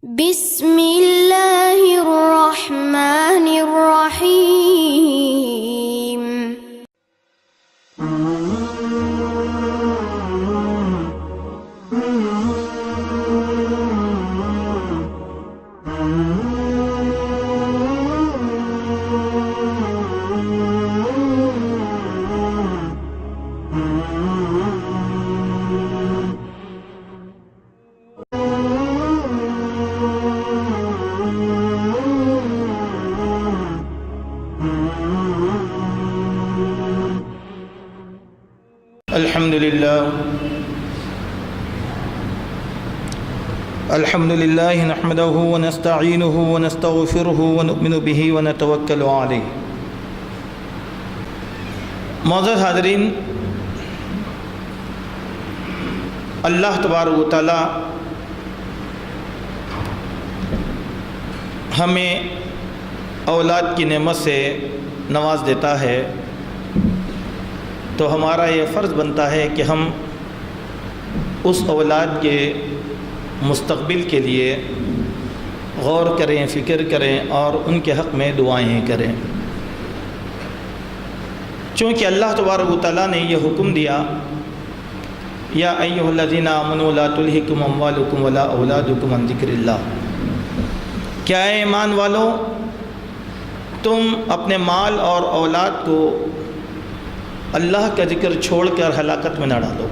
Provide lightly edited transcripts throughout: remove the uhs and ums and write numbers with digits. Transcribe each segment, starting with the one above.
بسم اللہ الرحمن الرحیم۔ الحمد لله نحمده ونستعينه ونستغفره ونؤمن به ونتوكل عليه۔ معزز حاضرین، اللہ تبارک و تعالی ہمیں اولاد کی نعمت سے نواز دیتا ہے، تو ہمارا یہ فرض بنتا ہے کہ ہم اس اولاد کے مستقبل کے لیے غور کریں، فکر کریں اور ان کے حق میں دعائیں کریں، چونکہ اللہ تبارک و تعالیٰ نے یہ حکم دیا، یا ایھا الذین آمنوا لا تلھکم اموالکم ولا اولادکم عن ذکر اللہ، کیا اے ایمان والو تم اپنے مال اور اولاد کو اللہ کا ذکر چھوڑ کر ہلاکت میں نہ ڈالو۔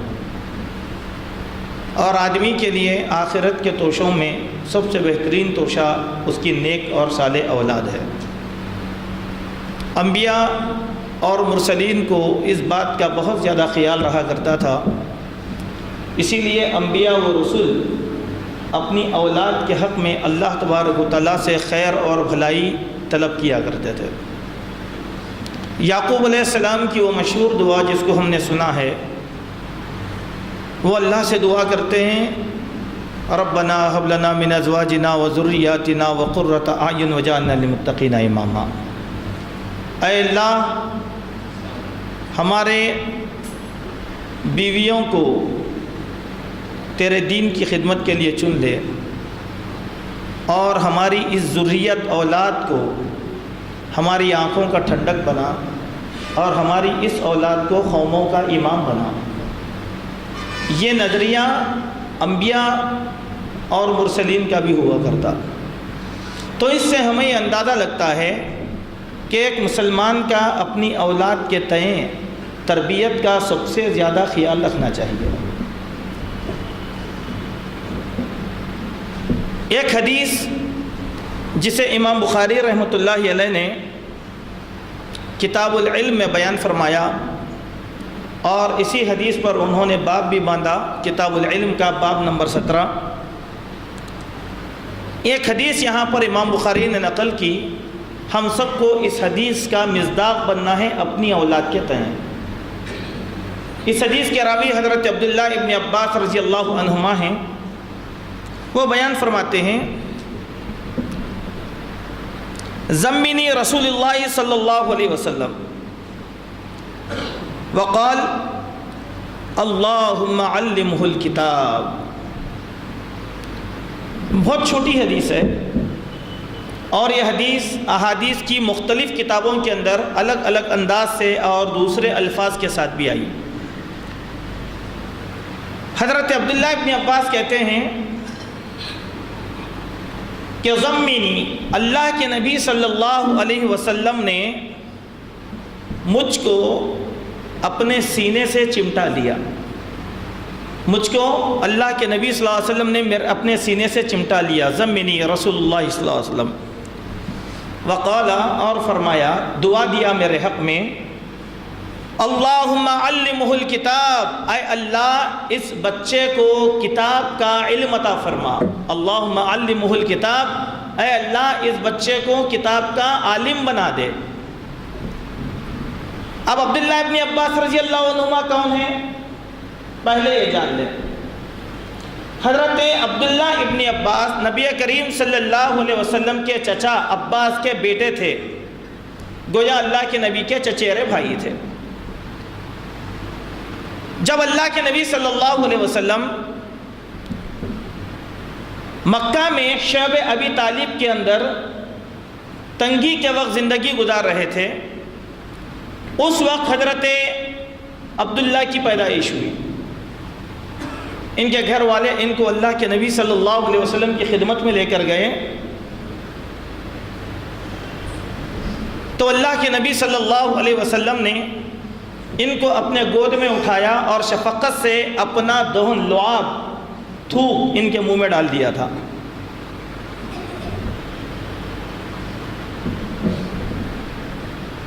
اور آدمی کے لیے آخرت کے توشوں میں سب سے بہترین توشہ اس کی نیک اور صالح اولاد ہے۔ انبیاء اور مرسلین کو اس بات کا بہت زیادہ خیال رہا کرتا تھا، اسی لیے انبیاء و رسول اپنی اولاد کے حق میں اللہ تبارک و تعالیٰ سے خیر اور بھلائی طلب کیا کرتے تھے۔ یعقوب علیہ السلام کی وہ مشہور دعا جس کو ہم نے سنا ہے، وہ اللہ سے دعا کرتے ہیں، ربنا ھب لنا من ازواجنا وذریاتنا وقرۃ اعین واجعلنا للمتقین اماما۔ اے اللہ، ہمارے بیویوں کو تیرے دین کی خدمت کے لیے چن لے، اور ہماری اس ذریت اولاد کو ہماری آنکھوں کا ٹھنڈک بنا، اور ہماری اس اولاد کو قوموں کا امام بنا۔ یہ نظریہ انبیاء اور مرسلین کا بھی ہوا کرتا، تو اس سے ہمیں یہ اندازہ لگتا ہے کہ ایک مسلمان کا اپنی اولاد کے تئیں تربیت کا سب سے زیادہ خیال رکھنا چاہیے۔ ایک حدیث جسے امام بخاری رحمۃ اللہ علیہ نے کتاب العلم میں بیان فرمایا، اور اسی حدیث پر انہوں نے باب بھی باندھا، کتاب العلم کا باب نمبر 17۔ ایک حدیث یہاں پر امام بخاری نے نقل کی، ہم سب کو اس حدیث کا مصداق بننا ہے اپنی اولاد کے تئیں۔ اس حدیث کے راوی حضرت عبداللہ ابن عباس رضی اللہ عنہما ہیں، وہ بیان فرماتے ہیں، ضمنی رسول اللہ صلی اللہ علیہ وسلم وقال اللہم علمہ الکتاب۔ بہت چھوٹی حدیث ہے، اور یہ حدیث احادیث کی مختلف کتابوں کے اندر الگ الگ انداز سے اور دوسرے الفاظ کے ساتھ بھی آئی۔ حضرت عبداللہ ابن عباس کہتے ہیں کہ ضمنی، اللہ کے نبی صلی اللہ علیہ وسلم نے مجھ کو اپنے سینے سے چمٹا لیا، مجھ کو اللہ کے نبی صلی اللہ علیہ وسلم نے اپنے سینے سے چمٹا لیا، ضمنی رسول اللہ صلی اللہ علیہ وسلم، وقال، اور فرمایا، دعا دیا میرے حق میں، اللہم علمہ الکتاب، اے اللہ اس بچے کو کتاب کا علم عطا فرما، اللہم علمہ الکتاب، اے اللہ اس بچے کو کتاب کا عالم بنا دے۔ اب عبداللہ ابن عباس رضی اللہ عنہما کون ہیں؟ پہلے یہ جان لیں۔ حضرت عبداللہ ابن عباس نبی کریم صلی اللہ علیہ وسلم کے چچا عباس کے بیٹے تھے، گویا اللہ کے نبی کے چچیرے بھائی تھے۔ جب اللہ کے نبی صلی اللہ علیہ وسلم مکہ میں شعب ابی طالب کے اندر تنگی کے وقت زندگی گزار رہے تھے. اس وقت حضرت عبداللہ کی پیدائش ہوئی. ان کے گھر والے ان کو اللہ کے نبی صلی اللہ علیہ وسلم کی خدمت میں لے کر گئے تو اللہ کے نبی صلی اللہ علیہ وسلم نے ان کو اپنے گود میں اٹھایا اور شفقت سے اپنا دہن لعاب تھوک ان کے منہ میں ڈال دیا تھا.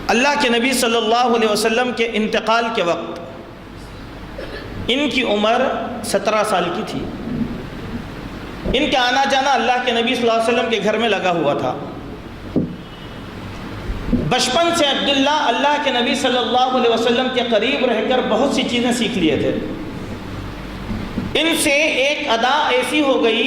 اللہ کے نبی صلی اللہ علیہ وسلم کے انتقال کے وقت ان کی عمر 17 سال کی تھی. ان کا آنا جانا اللہ کے نبی صلی اللہ علیہ وسلم کے گھر میں لگا ہوا تھا. بچپن سے عبداللہ اللہ کے نبی صلی اللہ علیہ وسلم کے قریب رہ کر بہت سی چیزیں سیکھ لیے تھے. ان سے ایک ادا ایسی ہو گئی،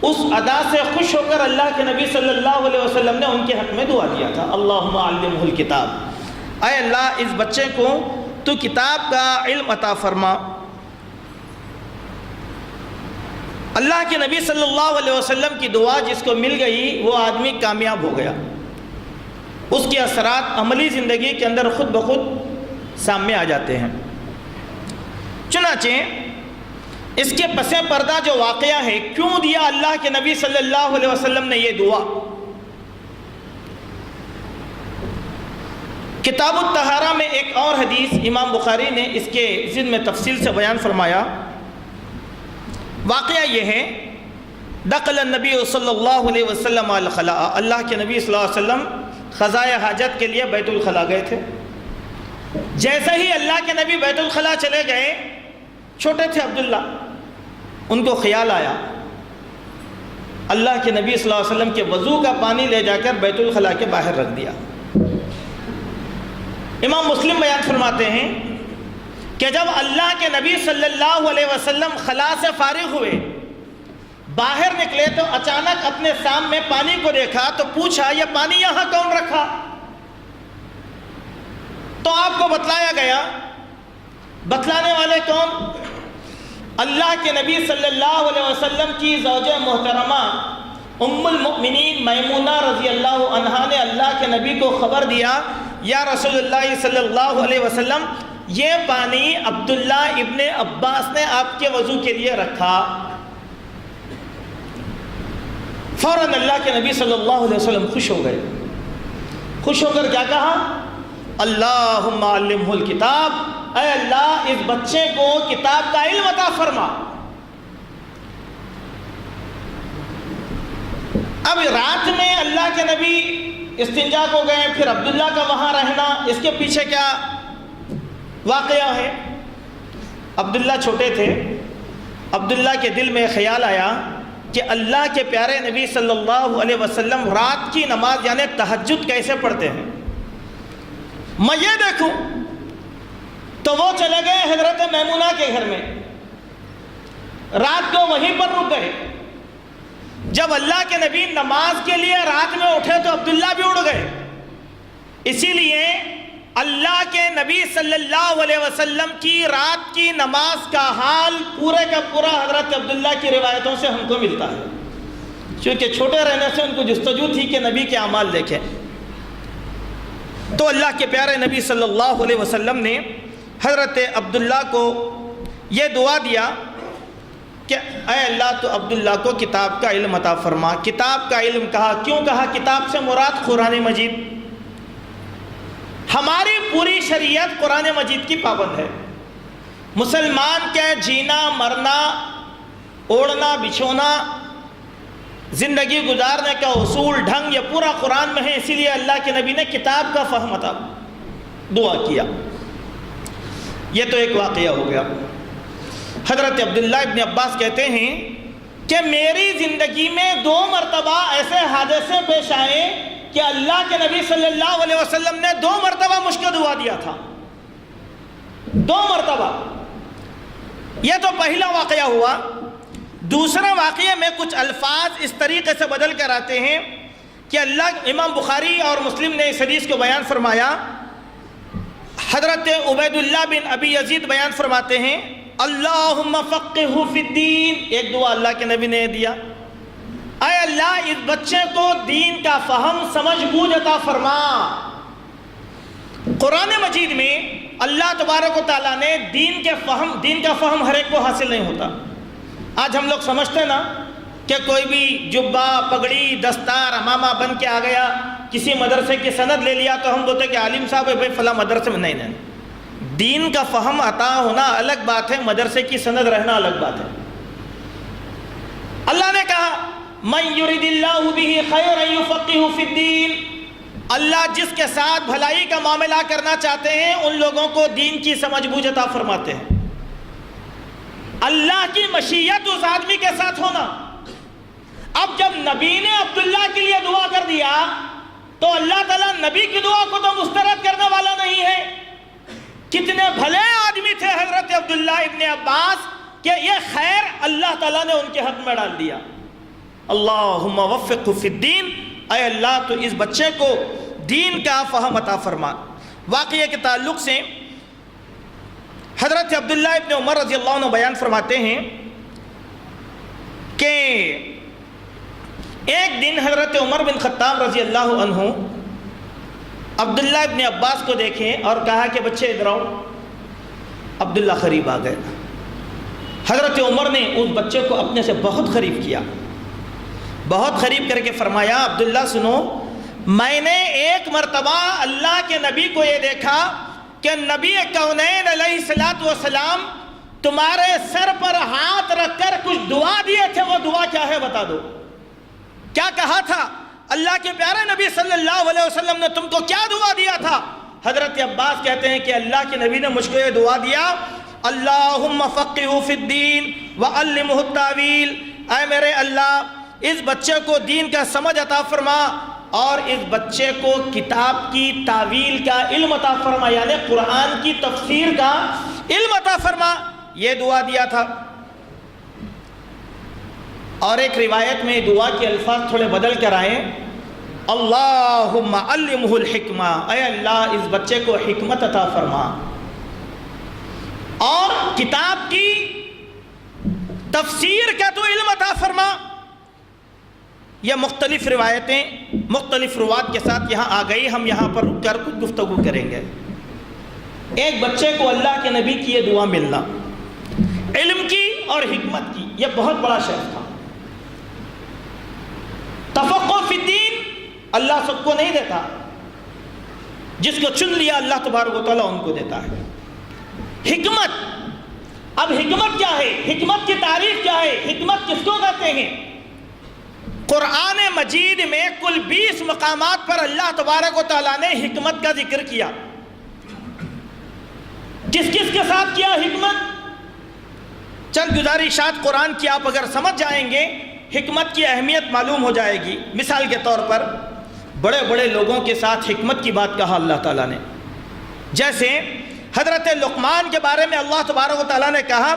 اس ادا سے خوش ہو کر اللہ کے نبی صلی اللہ علیہ وسلم نے ان کے حق میں دعا دیا تھا، اللہم علمہ الکتاب، اے اللہ اس بچے کو تو کتاب کا علم عطا فرما. اللہ کے نبی صلی اللہ علیہ وسلم کی دعا جس کو مل گئی وہ آدمی کامیاب ہو گیا. اس کے اثرات عملی زندگی کے اندر خود بخود سامنے آ جاتے ہیں. چنانچہ اس کے پس پردہ جو واقعہ ہے، کیوں دیا اللہ کے نبی صلی اللہ علیہ وسلم نے یہ دعا؟ کتاب الطہارہ میں ایک اور حدیث امام بخاری نے اس کے ضمن میں تفصیل سے بیان فرمایا. واقعہ یہ ہے، دخل النبی صلی اللہ علیہ وسلم الخلاء، اللہ کے نبی صلی اللہ علیہ وسلم خزائے حاجت کے لیے بیت الخلاء گئے تھے. جیسے ہی اللہ کے نبی بیت الخلاء چلے گئے، چھوٹے تھے عبداللہ، ان کو خیال آیا اللہ کے نبی صلی اللہ علیہ وسلم کے وضو کا پانی لے جا کر بیت الخلاء کے باہر رکھ دیا. امام مسلم بیان فرماتے ہیں کہ جب اللہ کے نبی صلی اللہ علیہ وسلم خلاء سے فارغ ہوئے، باہر نکلے تو اچانک اپنے سامنے پانی کو دیکھا تو پوچھا یہ پانی یہاں کون رکھا؟ تو آپ کو بتلایا گیا. بتلانے والے کون؟ اللہ کے نبی صلی اللہ علیہ وسلم کی زوجہ محترمہ ام المؤمنین میمونہ رضی اللہ عنہا نے اللہ کے نبی کو خبر دیا، یا رسول اللہ صلی اللہ علیہ وسلم یہ پانی عبداللہ ابن عباس نے آپ کے وضو کے لیے رکھا. فوراً اللہ کے نبی صلی اللہ علیہ وسلم خوش ہو گئے. خوش ہو کر کیا کہا؟ اللہم علمہ الکتاب، اے اللہ اس بچے کو کتاب کا علم عطا فرما. اب رات میں اللہ کے نبی استنجا کو گئے، پھر عبداللہ کا وہاں رہنا، اس کے پیچھے کیا واقعہ ہے؟ عبداللہ چھوٹے تھے. عبداللہ کے دل میں خیال آیا کہ اللہ کے پیارے نبی صلی اللہ علیہ وسلم رات کی نماز یعنی تہجد کیسے پڑھتے ہیں، میں یہ دیکھوں. تو وہ چلے گئے حضرت میمونہ کے گھر میں، رات کو وہیں پر رک گئے. جب اللہ کے نبی نماز کے لیے رات میں اٹھے تو عبداللہ بھی اڑ گئے. اسی لیے اللہ کے نبی صلی اللہ علیہ وسلم کی رات کی نماز کا حال پورے کا پورا حضرت عبداللہ کی روایتوں سے ہم کو ملتا ہے، کیونکہ چھوٹے رہنے سے ان کو جستجو تھی کہ نبی کے اعمال دیکھیں. تو اللہ کے پیارے نبی صلی اللہ علیہ وسلم نے حضرت عبداللہ کو یہ دعا دیا کہ اے اللہ تو عبداللہ کو کتاب کا علم عطا فرما. کتاب کا علم کہا، کیوں کہا؟ کتاب سے مراد قرآن مجید. ہماری پوری شریعت قرآن مجید کی پابند ہے. مسلمان کے جینا مرنا، اوڑھنا بچھونا، زندگی گزارنے کا اصول ڈھنگ یہ پورا قرآن میں ہے. اسی لیے اللہ کے نبی نے کتاب کا فہم عطا دعا کیا. یہ تو ایک واقعہ ہو گیا. حضرت عبداللہ ابن عباس کہتے ہیں کہ میری زندگی میں 2 مرتبہ ایسے حادثے پیش آئے کہ اللہ کے نبی صلی اللہ علیہ وسلم نے 2 مرتبہ مجھ کو دعا دیا تھا. 2 مرتبہ. یہ تو پہلا واقعہ ہوا. دوسرے واقعے میں کچھ الفاظ اس طریقے سے بدل کر آتے ہیں کہ امام بخاری اور مسلم نے اس حدیث کو بیان فرمایا. حضرت عبید اللہ بن ابی یزید بیان فرماتے ہیں اللہم فقہہ فی الدین. ایک دعا اللہ کے نبی نے دیا. اے اللہ اس بچے کو دین کا فہم سمجھ بوجھ عطا فرما۔ قرآن مجید میں اللہ تبارک و تعالیٰ نے دین کا فہم ہر ایک کو حاصل نہیں ہوتا۔ آج ہم لوگ سمجھتے نا کہ کوئی بھی جبہ پگڑی دستار امامہ بن کے آ گیا، کسی مدرسے کی سند لے لیا تو ہم بولتے کہ عالم صاحب ہے بھائی فلاں مدرسے میں، نہیں، دین کا فہم عطا ہونا الگ بات ہے، مدرسے کی سند رہنا الگ بات ہے۔ اللہ نے کہا من یرید اللہ بہ خیرا یفقہہ فی الدین، اللہ جس کے ساتھ بھلائی کا معاملہ کرنا چاہتے ہیں ان لوگوں کو دین کی سمجھ بوجھ عطا فرماتے ہیں۔ اللہ کی مشیت اس آدمی کے ساتھ ہونا۔ اب جب نبی نے عبداللہ کے لیے دعا کر دیا تو اللہ تعالیٰ نبی کی دعا کو تو مسترد کرنے والا نہیں ہے۔ کتنے بھلے آدمی تھے حضرت عبداللہ ابن عباس کہ یہ خیر اللہ تعالیٰ نے ان کے حق میں ڈال دیا۔ اللہم وفقہ فی الدین، اے اللہ تو اس بچے کو دین کا فہم عطا فرما۔ واقعے کے تعلق سے حضرت عبداللہ ابن عمر رضی اللہ عنہ بیان فرماتے ہیں کہ ایک دن حضرت عمر بن خطاب رضی اللہ عنہ عبداللہ ابن عباس کو دیکھیں اور کہا کہ بچے ادھر آؤ۔ عبداللہ قریب آ گئے۔ حضرت عمر نے اس بچے کو اپنے سے بہت قریب کیا، بہت قریب کر کے فرمایا عبداللہ سنو، میں نے ایک مرتبہ اللہ کے نبی کو یہ دیکھا کہ نبی کونین علیہ السلام تمہارے سر پر ہاتھ رکھ کر کچھ دعا دیے تھے، وہ دعا کیا ہے بتا دو۔ کیا کہا تھا؟ اللہ کے پیارے نبی صلی اللہ علیہ وسلم نے تم کو کیا دعا دیا تھا؟ حضرت عباس کہتے ہیں کہ اللہ کے نبی نے مجھ کو یہ دعا دیا، اللہم فقہہ فی الدین وعلمہ التاویل، اے میرے اللہ اس بچے کو دین کا سمجھ عطا فرما اور اس بچے کو کتاب کی تعویل کا علم عطا فرما، یعنی قرآن کی تفسیر کا علم عطا فرما، یہ دعا دیا تھا۔ اور ایک روایت میں دعا کے الفاظ تھوڑے بدل کر آئے، اللہم علمہ الحکمہ، اے اللہ اس بچے کو حکمت عطا فرما اور کتاب کی تفسیر کا تو علم عطا فرما۔ یہ مختلف روایتیں مختلف روات کے ساتھ یہاں آ گئی، ہم یہاں پر رک کر کچھ گفتگو کریں گے۔ ایک بچے کو اللہ کے نبی کی یہ دعا ملنا، علم کی اور حکمت کی، یہ بہت بڑا شرف تھا۔ تفقہ فی الدین اللہ سب کو نہیں دیتا، جس کو چن لیا اللہ تبارک و تعالیٰ ان کو دیتا ہے۔ حکمت، اب حکمت کیا ہے؟ حکمت کی تعریف کیا ہے؟ حکمت کس کو کہتے ہیں؟ قرآن مجید میں کل 20 مقامات پر اللہ تبارک و تعالیٰ نے حکمت کا ذکر کیا۔ کس کس کے ساتھ کیا حکمت؟ چند گزارشات قرآن کی آپ اگر سمجھ جائیں گے حکمت کی اہمیت معلوم ہو جائے گی۔ مثال کے طور پر بڑے بڑے لوگوں کے ساتھ حکمت کی بات کہا اللہ تعالیٰ نے، جیسے حضرت لقمان کے بارے میں اللہ تبارک و تعالیٰ نے کہا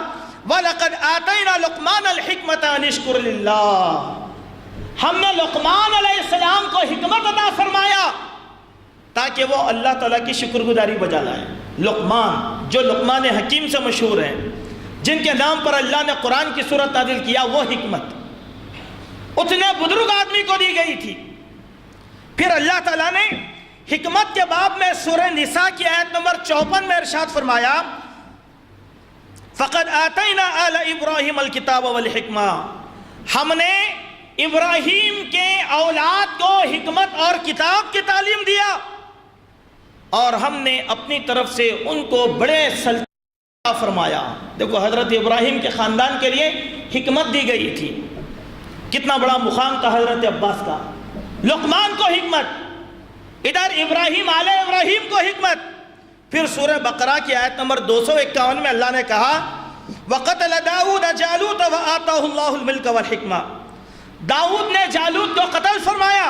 وَلَقَدْ آتَيْنَا لُقْمَانَ الْحِكْمَةَ أَنِ اشْكُرْ لِلَّهِ، ہم نے لقمان علیہ السلام کو حکمت عطا فرمایا تاکہ وہ اللہ تعالیٰ کی شکر گزاری بجا لائے۔ لقمان جو لقمان حکیم سے مشہور ہیں، جن کے نام پر اللہ نے قرآن کی سورت نازل کیا، وہ حکمت اتنے بزرگ آدمی کو دی گئی تھی۔ پھر اللہ تعالیٰ نے حکمت کے باب میں سورہ نساء کی آیت نمبر 54 میں ارشاد فرمایا فَقَدْ آتَيْنَا آلَ إِبْرَاهِيمَ الْكِتَابَ وَالْحِكْمَةَ، ہم نے ابراہیم کے اولاد کو حکمت اور کتاب کی تعلیم دیا اور ہم نے اپنی طرف سے ان کو بڑے سلطنت فرمایا۔ دیکھو حضرت ابراہیم کے خاندان کے لیے حکمت دی گئی تھی، کتنا بڑا مقام تھا حضرت عباس کا۔ لقمان کو حکمت، ادھر ابراہیم آل ابراہیم کو حکمت۔ پھر سورہ بقرہ کی آیت نمبر 251 میں اللہ نے کہا وَقَتَلَ دَاوُودَ جَالُوتَ وَآتَاهُ اللَّهُ الْمُلْكَ وَالْحِكْمَةَ، داؤد نے جالوت کو قتل فرمایا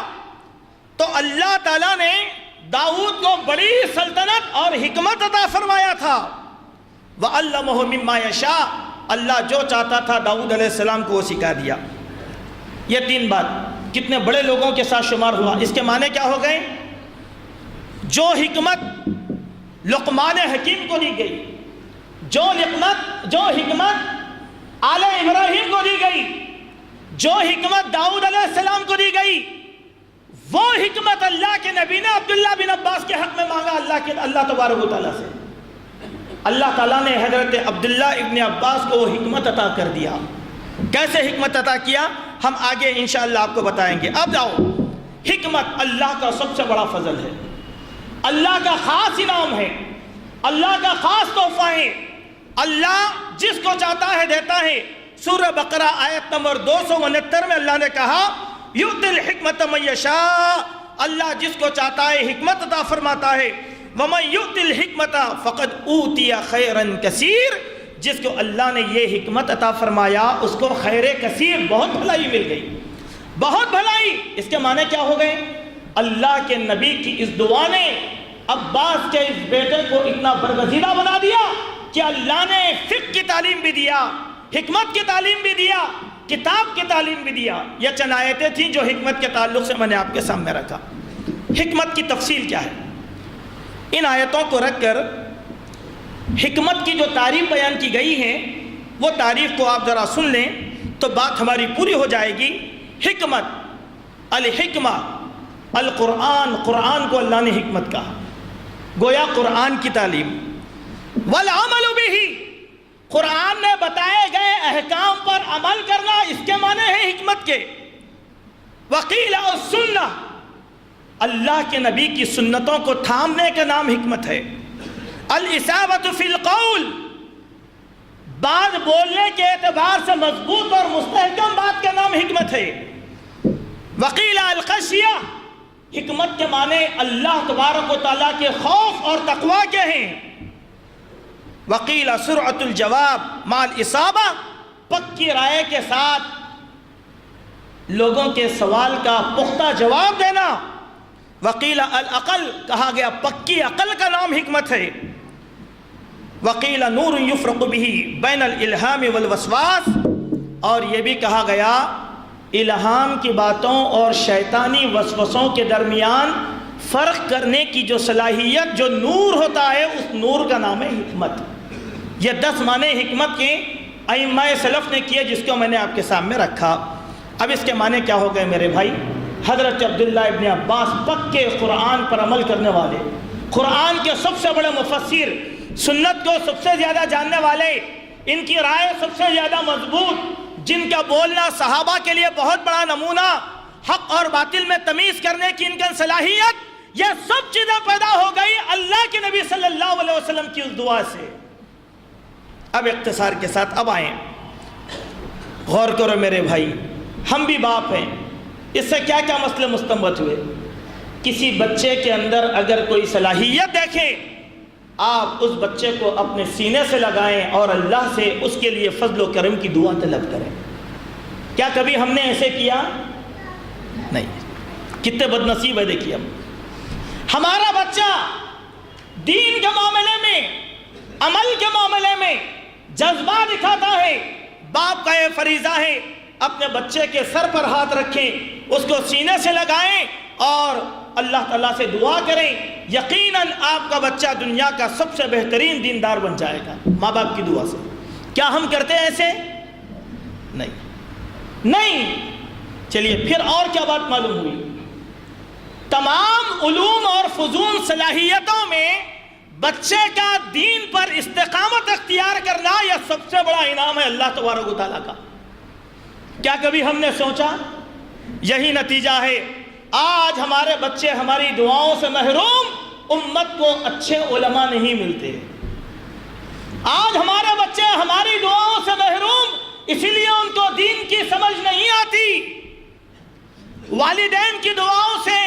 تو اللہ تعالیٰ نے داؤد کو بڑی سلطنت اور حکمت عطا فرمایا تھا۔ وَعَلَّمَهُ مِمَّا يَشَاءُ، اللہ جو چاہتا تھا داؤد علیہ السلام کو وہ سکھا دیا۔ یہ تین بات کتنے بڑے لوگوں کے ساتھ شمار ہوا۔ اس کے معنی کیا ہو گئے؟ جو حکمت لقمان حکیم کو دی گئی، جو حکمت آل ابراہیم کو دی گئی، جو حکمت داؤد علیہ السلام کو دی گئی وہ حکمت اللہ کے نبی نے عبداللہ بن عباس کے حق میں مانگا اللہ تبارک و تعالیٰ سے. اللہ تعالیٰ نے حضرت عبداللہ ابن عباس کو وہ حکمت عطا کر دیا. کیسے حکمت عطا کیا ہم آگے انشاءاللہ آپ کو بتائیں گے. اب جاؤ, حکمت اللہ کا سب سے بڑا فضل ہے, اللہ کا خاص انعام ہے, اللہ کا خاص تحفہ ہے. اللہ جس کو چاہتا ہے دیتا ہے. سورہ بقرہ آیت نمبر 269 میں اللہ نے کہا یؤتی الحکمت من یشاء, اللہ جس کو چاہتا ہے حکمت عطا فرماتا ہے. ومن یؤتی الحکمت فقد اوتی خیرا کثیر, جس کو اللہ نے یہ حکمت عطا فرمایا اس کو خیر کثیر, بہت بھلائی مل گئی, بہت بھلائی. اس کے معنی کیا ہو گئے؟ اللہ کے نبی کی اس دعا نے عباس کے اس بیٹے کو اتنا برگزیدہ بنا دیا کہ اللہ نے فقہ کی تعلیم بھی دیا, حکمت کی تعلیم بھی دیا, کتاب کی تعلیم بھی دیا. یہ چند آیتیں تھیں جو حکمت کے تعلق سے میں نے آپ کے سامنے رکھا. حکمت کی تفصیل کیا ہے؟ ان آیتوں کو رکھ کر حکمت کی جو تعریف بیان کی گئی ہے وہ تعریف کو آپ ذرا سن لیں تو بات ہماری پوری ہو جائے گی. حکمت, الحکمہ, القرآن, قرآن کو اللہ نے حکمت کہا, گویا قرآن کی تعلیم. والعمل بہ, قرآن نے بتائے گئے احکام پر عمل کرنا, اس کے معنی ہے حکمت کے. وقیل السنہ, اللہ کے نبی کی سنتوں کو تھامنے کا نام حکمت ہے. الاصابۃ فی القول, بات بولنے کے اعتبار سے مضبوط اور مستحکم بات کا نام حکمت ہے. وقیل الخشیہ, حکمت کے معنی اللہ تبارک و تعالیٰ کے خوف اور تقوی کے ہیں. وقیل سرعت الجواب مع الاصابہ, پکی رائے کے ساتھ لوگوں کے سوال کا پختہ جواب دینا. وقیل العقل, کہا گیا پکی عقل کا نام حکمت ہے. وقیل نور یفرق به بین الالہام والوسواس, اور یہ بھی کہا گیا الہام کی باتوں اور شیطانی وسوسوں کے درمیان فرق کرنے کی جو صلاحیت, جو نور ہوتا ہے, اس نور کا نام ہے حکمت. یہ 10 معنی حکمت کے ائمہ سلف نے کیے جس کو میں نے آپ کے سامنے رکھا. اب اس کے معنی کیا ہو گئے میرے بھائی؟ حضرت عبداللہ ابن عباس پکے قرآن پر عمل کرنے والے, قرآن کے سب سے بڑے مفسر, سنت کو سب سے زیادہ جاننے والے, ان کی رائے سب سے زیادہ مضبوط, جن کا بولنا صحابہ کے لیے بہت بڑا نمونہ, حق اور باطل میں تمیز کرنے کی ان کی صلاحیت, یہ سب چیزیں پیدا ہو گئی اللہ کے نبی صلی اللہ علیہ وسلم کی اس دعا سے. اب اختصار کے ساتھ اب آئیں, غور کرو میرے بھائی, ہم بھی باپ ہیں, اس سے کیا کیا مسئلے مستنبط ہوئے. کسی بچے کے اندر اگر کوئی صلاحیت دیکھیں, آپ اس بچے کو اپنے سینے سے لگائیں اور اللہ سے اس کے لیے فضل و کرم کی دعا طلب کریں. کیا کبھی ہم نے ایسے کیا؟ نہیں. کتنے بد نصیب ہے دیکھیے. ہمارا بچہ دین کے معاملے میں, عمل کے معاملے میں جذبہ دکھاتا ہے, باپ کا یہ فریضہ ہے اپنے بچے کے سر پر ہاتھ رکھیں, اس کو سینے سے لگائیں اور اللہ تعالیٰ سے دعا کریں. یقیناً آپ کا بچہ دنیا کا سب سے بہترین دیندار بن جائے گا ماں باپ کی دعا سے. کیا ہم کرتے ہیں ایسے؟ نہیں. چلیے پھر اور کیا بات معلوم ہوئی؟ تمام علوم اور فضول صلاحیتوں میں بچے کا دین پر استقامت اختیار کرنا یہ سب سے بڑا انعام ہے اللہ تبارک و تعالیٰ کا. کیا کبھی ہم نے سوچا؟ یہی نتیجہ ہے آج ہمارے بچے ہماری دعاؤں سے محروم, امت کو اچھے علماء نہیں ملتے. آج ہمارے بچے ہماری دعاؤں سے محروم, اسی لیے ان کو دین کی سمجھ نہیں آتی. والدین کی دعاؤں سے,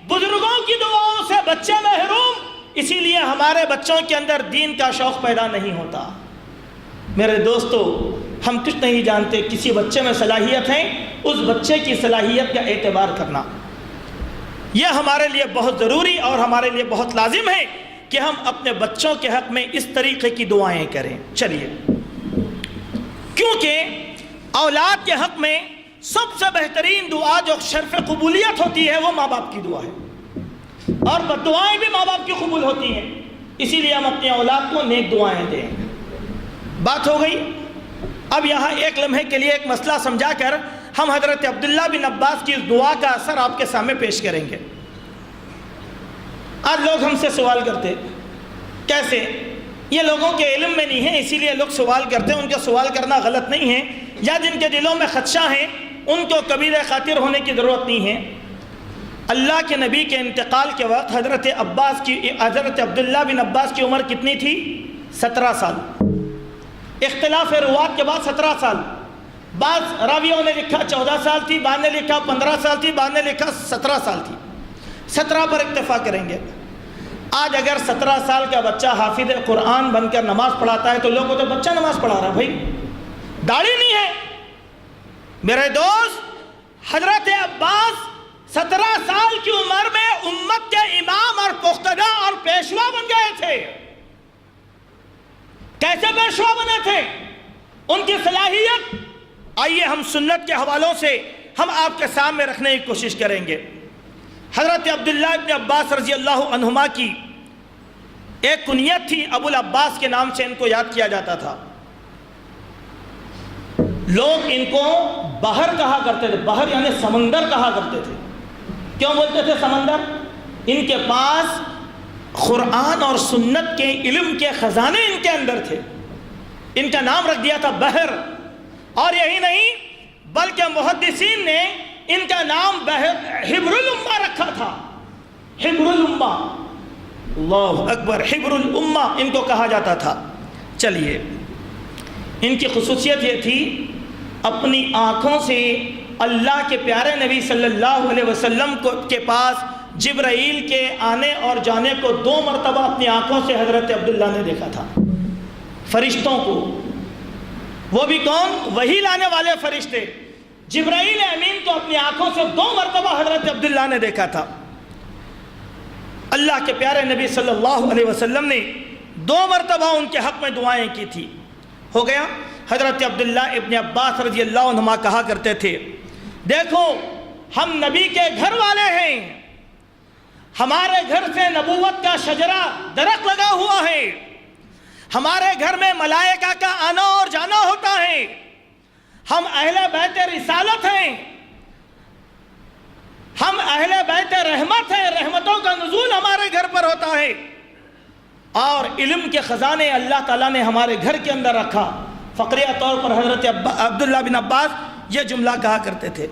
بزرگوں کی دعاؤں سے بچے محروم, اسی لیے ہمارے بچوں کے اندر دین کا شوق پیدا نہیں ہوتا. میرے دوستو, ہم کچھ نہیں جانتے, کسی بچے میں صلاحیت ہے, اس بچے کی صلاحیت کا اعتبار کرنا یہ ہمارے لیے بہت ضروری اور ہمارے لیے بہت لازم ہے کہ ہم اپنے بچوں کے حق میں اس طریقے کی دعائیں کریں. چلیے, کیونکہ اولاد کے حق میں سب سے بہترین دعا جو شرف قبولیت ہوتی ہے وہ ماں باپ کی دعا ہے, اور بد دعائیں بھی ماں باپ کی قبول ہوتی ہیں. اسی لیے ہم اپنی اولاد کو نیک دعائیں دیں. بات ہو گئی. اب یہاں ایک لمحے کے لیے ایک مسئلہ سمجھا کر ہم حضرت عبداللہ بن عباس کی اس دعا کا اثر آپ کے سامنے پیش کریں گے۔ آج لوگ ہم سے سوال کرتے، کیسے؟ یہ لوگوں کے علم میں نہیں ہے، اسی لیے لوگ سوال کرتے ہیں۔ ان کا سوال کرنا غلط نہیں ہے، یا جن کے دلوں میں خدشہ ہے ان کو کبیر خاطر ہونے کی ضرورت نہیں ہے۔ اللہ کے نبی کے انتقال کے وقت حضرت عبداللہ بن عباس کی عمر کتنی تھی؟ 17 سال۔ اختلاف روات کے بعد 17 سال، بعض راویوں نے لکھا 14 سال تھی، بعض نے لکھا 15 سال تھی، بعض نے لکھا 17 سال تھی۔ 17 پر اکتفا کریں گے۔ آج اگر 17 سال کا بچہ حافظ قرآن بن کر نماز پڑھاتا ہے تو لوگ تو بچہ نماز پڑھا رہا ہے، بھائی داڑھی نہیں ہے۔ میرے دوست، حضرت عباس 17 سال کی عمر میں امت کے امام اور پختگا اور پیشوا بن گئے تھے۔ کیسے پیشوا بنے تھے؟ ان کی صلاحیت آئیے ہم سنت کے حوالوں سے ہم آپ کے سامنے رکھنے کی کوشش کریں گے۔ حضرت عبداللہ بن عباس رضی اللہ عنہما کی ایک کنیت تھی، ابو العباس کے نام سے ان کو یاد کیا جاتا تھا۔ لوگ ان کو بحر کہا کرتے تھے، بحر یعنی سمندر کہا کرتے تھے۔ کیوں بولتے تھے سمندر؟ ان کے پاس قرآن اور سنت کے علم کے خزانے ان کے اندر تھے، ان کا نام رکھ دیا تھا بحر۔ اور یہی نہیں بلکہ محدثین نے ان کا نام حبر الامہ رکھا تھا۔ حبر الامہ، اللہ اکبر، حبر الامہ ان کو کہا جاتا تھا۔ چلیے، ان کی خصوصیت یہ تھی اپنی آنکھوں سے اللہ کے پیارے نبی صلی اللہ علیہ وسلم کے پاس جبرائیل کے آنے اور جانے کو 2 مرتبہ اپنی آنکھوں سے حضرت عبداللہ نے دیکھا تھا۔ فرشتوں کو، وہ بھی کون؟ وحی لانے والے فرشتے، جبرائیل امین کو اپنی آنکھوں سے 2 مرتبہ حضرت عبداللہ نے دیکھا تھا۔ اللہ کے پیارے نبی صلی اللہ علیہ وسلم نے 2 مرتبہ ان کے حق میں دعائیں کی تھی۔ ہو گیا۔ حضرت عبداللہ ابن عباس رضی اللہ عنہما کہا کرتے تھے، دیکھو ہم نبی کے گھر والے ہیں، ہمارے گھر سے نبوت کا شجرہ درخت لگا ہوا ہے، ہمارے گھر میں ملائکہ کا آنا اور جانا ہوتا ہے، ہم اہل بیت رسالت ہیں، ہم اہل بیت رحمت ہیں، رحمتوں کا نزول ہمارے گھر پر ہوتا ہے، اور علم کے خزانے اللہ تعالیٰ نے ہمارے گھر کے اندر رکھا۔ فقریہ طور پر حضرت عبداللہ بن عباس یہ جملہ کہا کرتے تھے۔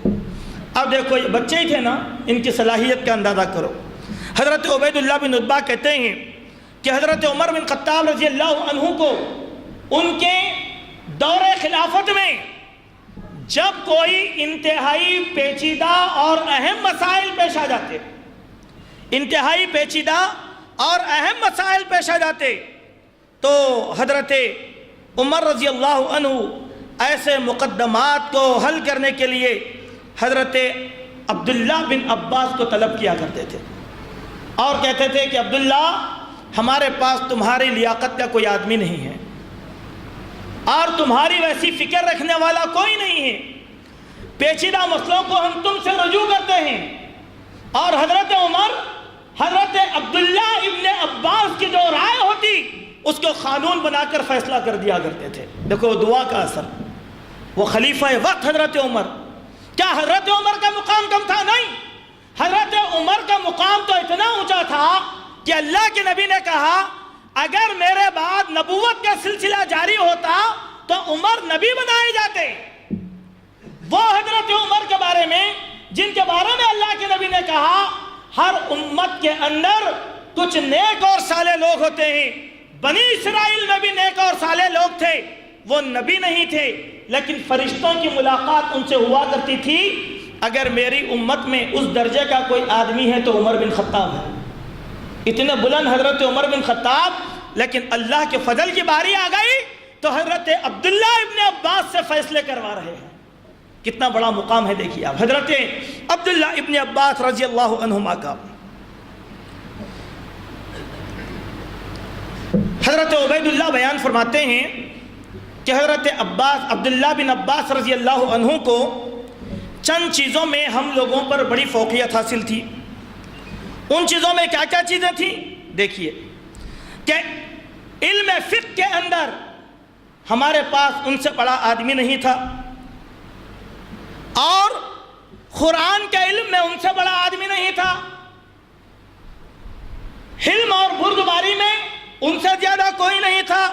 اب دیکھو یہ بچے ہی تھے نا، ان کی صلاحیت کا اندازہ کرو۔ حضرت عبید اللہ بن عتبہ کہتے ہیں کہ حضرت عمر بن خطاب رضی اللہ عنہ کو ان کے دور خلافت میں جب کوئی انتہائی پیچیدہ اور اہم مسائل پیش آ جاتے، انتہائی پیچیدہ اور اہم مسائل پیش آ جاتے، تو حضرت عمر رضی اللہ عنہ ایسے مقدمات کو حل کرنے کے لیے حضرت عبداللہ بن عباس کو طلب کیا کرتے تھے، اور کہتے تھے کہ عبداللہ ہمارے پاس تمہاری لیاقت کا کوئی آدمی نہیں ہے، اور تمہاری ویسی فکر رکھنے والا کوئی نہیں ہے، پیچیدہ مسئلوں کو ہم تم سے رجوع کرتے ہیں۔ اور حضرت عمر حضرت عبداللہ ابن عباس کی جو رائے ہوتی اس کو قانون بنا کر فیصلہ کر دیا کرتے تھے۔ دیکھو دعا کا اثر، وہ خلیفہ وقت حضرت عمر، کیا حضرت عمر کا مقام کم تھا؟ نہیں، حضرت عمر کا مقام تو اتنا اونچا تھا کہ اللہ کے نبی نے کہا اگر میرے بعد نبوت کا سلسلہ جاری ہوتا تو عمر نبی بنائے جاتے۔ وہ حضرت عمر کے بارے میں جن کے بارے میں اللہ کے نبی نے کہا ہر امت کے اندر کچھ نیک اور صالح لوگ ہوتے ہیں، بنی اسرائیل میں بھی نیک اور صالح لوگ تھے، وہ نبی نہیں تھے لیکن فرشتوں کی ملاقات ان سے ہوا کرتی تھی۔ اگر میری امت میں اس درجے کا کوئی آدمی ہے تو عمر بن خطاب ہے۔ اتنے بلند حضرت عمر بن خطاب، لیکن اللہ کے فضل کی باری آ گئی تو حضرت عبداللہ ابن عباس سے فیصلے کروا رہے ہیں۔ کتنا بڑا مقام ہے دیکھیے آپ حضرت عبداللہ ابن عباس رضی اللہ عنہما کا۔ حضرت عبید اللہ بیان فرماتے ہیں کہ حضرت عبداللہ بن عباس رضی اللہ عنہ کو چند چیزوں میں ہم لوگوں پر بڑی فوقیت حاصل تھی۔ ان چیزوں میں کیا کیا چیزیں تھیں دیکھیے کہ علم فقہ کے اندر ہمارے پاس ان سے بڑا آدمی نہیں تھا، اور قرآن کے علم میں ان سے بڑا آدمی نہیں تھا، حلم اور بردباری میں ان سے زیادہ کوئی نہیں تھا،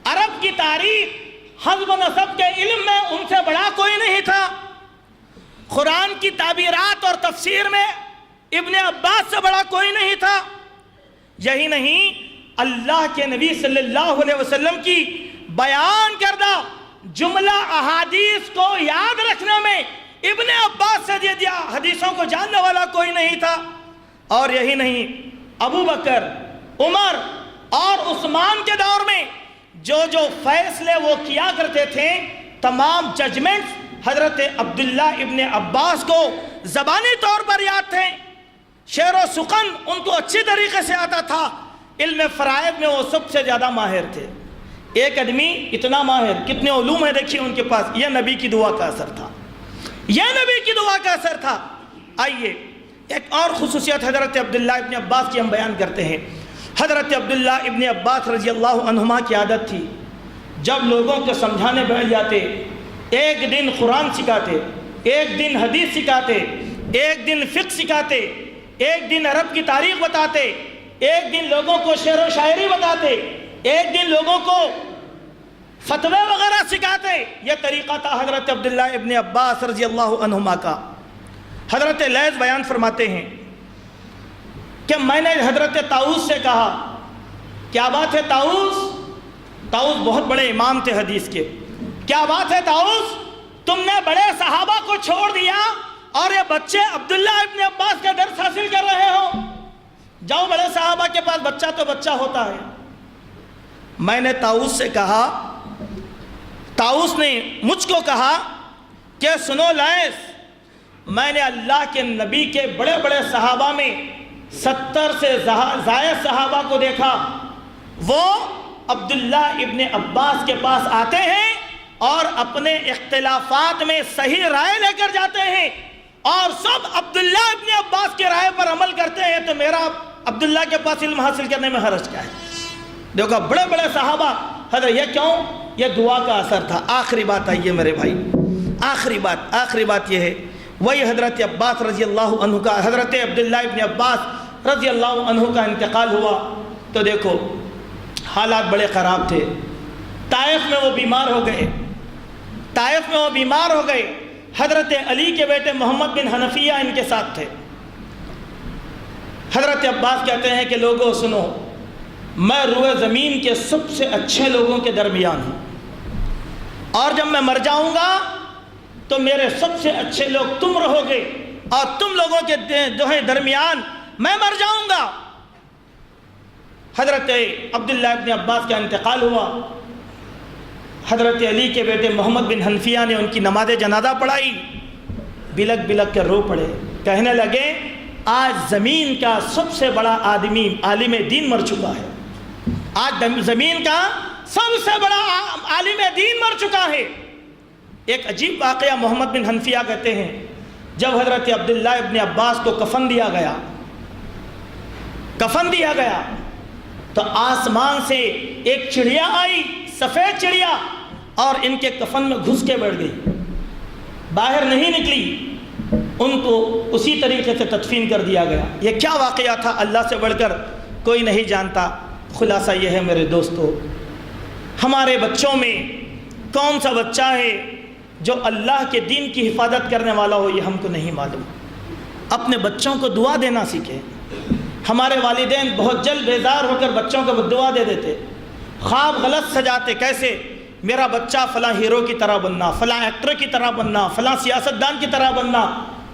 عرب کی تاریخ حزب و نسب کے علم میں ان سے بڑا کوئی نہیں تھا، قرآن کی تعبیرات اور تفسیر میں ابن عباس سے بڑا کوئی نہیں تھا۔ یہی نہیں، اللہ کے نبی صلی اللہ علیہ وسلم کی بیان کردہ جملہ احادیث کو یاد رکھنے میں ابن عباس سے زیادہ حدیثوں کو جاننے والا کوئی نہیں تھا۔ اور یہی نہیں، ابو بکر، عمر اور عثمان کے دور میں جو فیصلے وہ کیا کرتے تھے، تمام ججمنٹس حضرت عبداللہ ابن عباس کو زبانی طور پر یاد تھے، شعر و سخن ان کو اچھی طریقے سے آتا تھا، علم فرائض میں وہ سب سے زیادہ ماہر تھے۔ ایک آدمی اتنا ماہر، کتنے علوم ہیں دیکھیے ان کے پاس، یہ نبی کی دعا کا اثر تھا، یہ نبی کی دعا کا اثر تھا۔ آئیے ایک اور خصوصیت حضرت عبداللہ ابن عباس کی ہم بیان کرتے ہیں۔ حضرت عبداللہ ابن عباس رضی اللہ عنہما کی عادت تھی، جب لوگوں کو سمجھانے بیٹھ جاتے، ایک دن قرآن سکھاتے، ایک دن حدیث سکھاتے، ایک دن فقہ سکھاتے، ایک دن عرب کی تاریخ بتاتے، ایک دن لوگوں کو شعر و شاعری بتاتے، ایک دن لوگوں کو فتوے وغیرہ سکھاتے۔ یہ طریقہ تھا حضرت عبداللہ ابن عباس رضی اللہ عنہما کا۔ حضرت لیث بیان فرماتے ہیں کہ میں نے حضرت طاؤس سے کہا، کیا بات ہے طاؤس؟ طاؤس بہت بڑے امام تھے حدیث کے۔ کیا بات ہے طاؤس، تم نے بڑے صحابہ کو چھوڑ دیا اور یہ بچے عبداللہ ابن عباس کا درس حاصل کر رہے ہو؟ جاؤ، بڑے صحابہ کے پاس بچہ تو بچہ ہوتا ہے۔ میں نے طاؤس سے کہا، طاؤس نے مجھ کو کہا کہ سنو لیث، میں نے اللہ کے نبی کے بڑے بڑے صحابہ میں 70 سے زائد صحابہ کو دیکھا، وہ عبداللہ ابن عباس کے پاس آتے ہیں اور اپنے اختلافات میں صحیح رائے لے کر جاتے ہیں اور سب عبداللہ ابن عباس کے رائے پر عمل کرتے ہیں، تو میرا عبداللہ کے پاس علم حاصل کرنے میں حرج کیا ہے؟ دیکھو بڑے بڑے صحابہ، حضرت یہ کیوں؟ یہ دعا کا اثر تھا۔ آخری بات آئیے میرے بھائی، آخری بات یہ ہے، وہی حضرت عباس رضی اللہ عنہ کا، حضرت عبداللہ ابن عباس رضی اللہ عنہ کا انتقال ہوا تو دیکھو حالات بڑے خراب تھے۔ طائف میں وہ بیمار ہو گئے، حضرت علی کے بیٹے محمد بن حنفیہ ان کے ساتھ تھے۔ حضرت عباس کہتے ہیں کہ لوگوں سنو، میں روئے زمین کے سب سے اچھے لوگوں کے درمیان ہوں، اور جب میں مر جاؤں گا تو میرے سب سے اچھے لوگ تم رہو گے، اور تم لوگوں کے درمیان میں مر جاؤں گا۔ حضرت عبداللہ ابن عباس کا انتقال ہوا، حضرت علی کے بیٹے محمد بن حنفیہ نے ان کی نماز جنازہ پڑھائی، بلک بلک کے رو پڑے، کہنے لگے آج زمین کا سب سے بڑا آدمی عالم دین مر چکا ہے، آج زمین کا سب سے بڑا عالم دین مر چکا ہے۔ ایک عجیب واقعہ محمد بن حنفیہ کہتے ہیں، جب حضرت عبداللہ ابن عباس کو کفن دیا گیا تو آسمان سے ایک چڑیا آئی، سفید چڑیا، اور ان کے کفن میں گھس کے بیٹھ گئی، باہر نہیں نکلی، ان کو اسی طریقے سے تدفین کر دیا گیا۔ یہ کیا واقعہ تھا اللہ سے بڑھ کر کوئی نہیں جانتا۔ خلاصہ یہ ہے میرے دوستو، ہمارے بچوں میں کون سا بچہ ہے جو اللہ کے دین کی حفاظت کرنے والا ہو، یہ ہم کو نہیں معلوم۔ اپنے بچوں کو دعا دینا سیکھیں۔ ہمارے والدین بہت جلد بیزار ہو کر بچوں کو دعا دے دیتے، خواب غلط سجاتے، کیسے میرا بچہ فلاں ہیرو کی طرح بننا، فلاں ایکٹر کی طرح بننا، فلاں سیاستدان کی طرح بننا،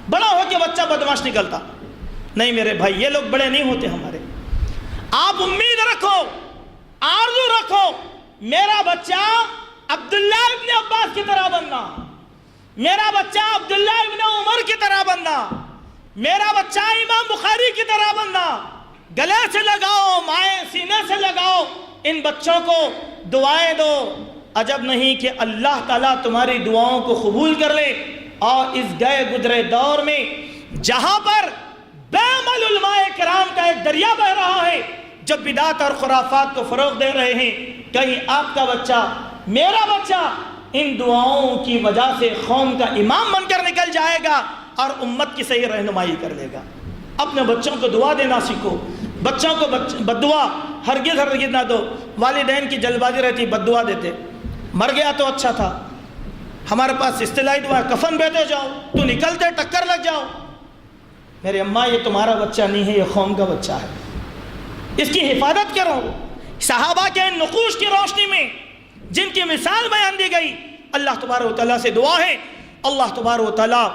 بڑا ہو کے بچہ بدمعاش نکلتا۔ نہیں میرے بھائی، یہ لوگ بڑے نہیں ہوتے ہمارے۔ آپ امید رکھو، آرزو رکھو، میرا بچہ عبداللہ ابن عباس کی طرح بننا، میرا بچہ عبداللہ ابن عمر کی طرح بننا، میرا بچہ امام بخاری کی طرح بننا۔ گلے سے لگاؤ، مائیں سینے سے لگاؤ، ان بچوں کو دعائیں دو۔ عجب نہیں کہ اللہ تعالیٰ تمہاری دعاؤں کو قبول کر لے، اور اس گئے گزرے دور میں جہاں پر بے عمل علماء کرام کا ایک دریا بہ رہا ہے جو بدعت اور خرافات کو فروغ دے رہے ہیں، کہیں آپ کا بچہ، میرا بچہ ان دعاؤں کی وجہ سے قوم کا امام بن کر نکل جائے گا اور امت کی صحیح رہنمائی کر لے گا۔ اپنے بچوں کو دعا دینا سیکھو، بچوں کو بد دعا ہرگز نہ دو۔ والدین کی جلد بازی رہتی، بد دعا دیتے، مر گیا تو اچھا تھا، ہمارے پاس اصطلاحی دعا ہے، کفن بیٹھے جاؤ، تو نکلتے ٹکر لگ جاؤ۔ میرے اماں یہ تمہارا بچہ نہیں ہے، یہ قوم کا بچہ ہے، اس کی حفاظت کرو۔ صحابہ کے نقوش کی روشنی میں جن کی مثال بیان دی گئی، اللہ تبارک و تعالیٰ سے دعا ہے اللہ تبارک و تعالیٰ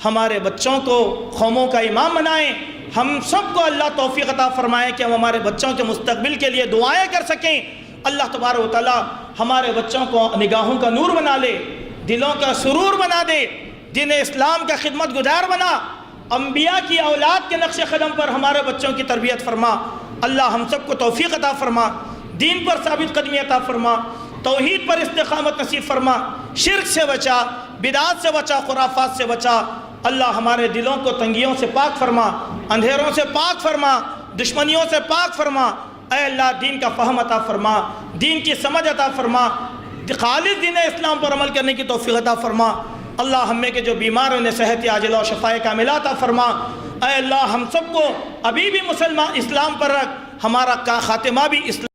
ہمارے بچوں کو قوموں کا امام بنائیں۔ ہم سب کو اللہ توفیق عطا فرمائے کہ ہم ہمارے بچوں کے مستقبل کے لیے دعائیں کر سکیں۔ اللہ تبارک و تعالیٰ ہمارے بچوں کو نگاہوں کا نور بنا لے، دلوں کا سرور بنا دے، دین اسلام کا خدمت گزار بنا، انبیاء کی اولاد کے نقش قدم پر ہمارے بچوں کی تربیت فرما۔ اللہ ہم سب کو توفیق عطا فرما، دین پر ثابت قدمی عطا فرما، توحید پر استقامت نصیب فرما، شرک سے بچا، بدعات سے بچا، خرافات سے بچا۔ اللہ ہمارے دلوں کو تنگیوں سے پاک فرما، اندھیروں سے پاک فرما، دشمنیوں سے پاک فرما۔ اے اللہ دین کا فہم عطا فرما، دین کی سمجھ عطا فرما، خالص دین اسلام پر عمل کرنے کی توفیق عطا فرما۔ اللہ ہم میں کے جو بیمار ہیں انہیں صحت عاجلہ و شفائے کاملہ عطا فرما۔ اے اللہ ہم سب کو ابھی بھی مسلمان اسلام پر رکھ، ہمارا خاتمہ بھی اسلام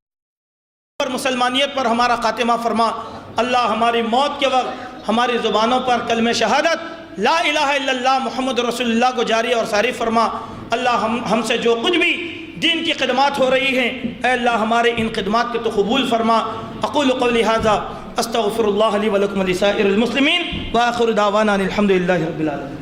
پر، مسلمانیت پر ہمارا خاتمہ فرما۔ اللہ ہماری موت کے وقت ہماری زبانوں پر کلمہ شہادت لا الہ الا اللہ محمد رسول اللہ کو جاری اور ساری فرما۔ اللہ ہم سے جو کچھ بھی دین کی خدمات ہو رہی ہیں، اے اللہ ہمارے ان خدمات کے تو قبول فرما۔ اقول قولی ھذا استغفر اللہ لی ولکم ولسائر المسلمین وآخر دعوانا الحمد للہ رب العالمین۔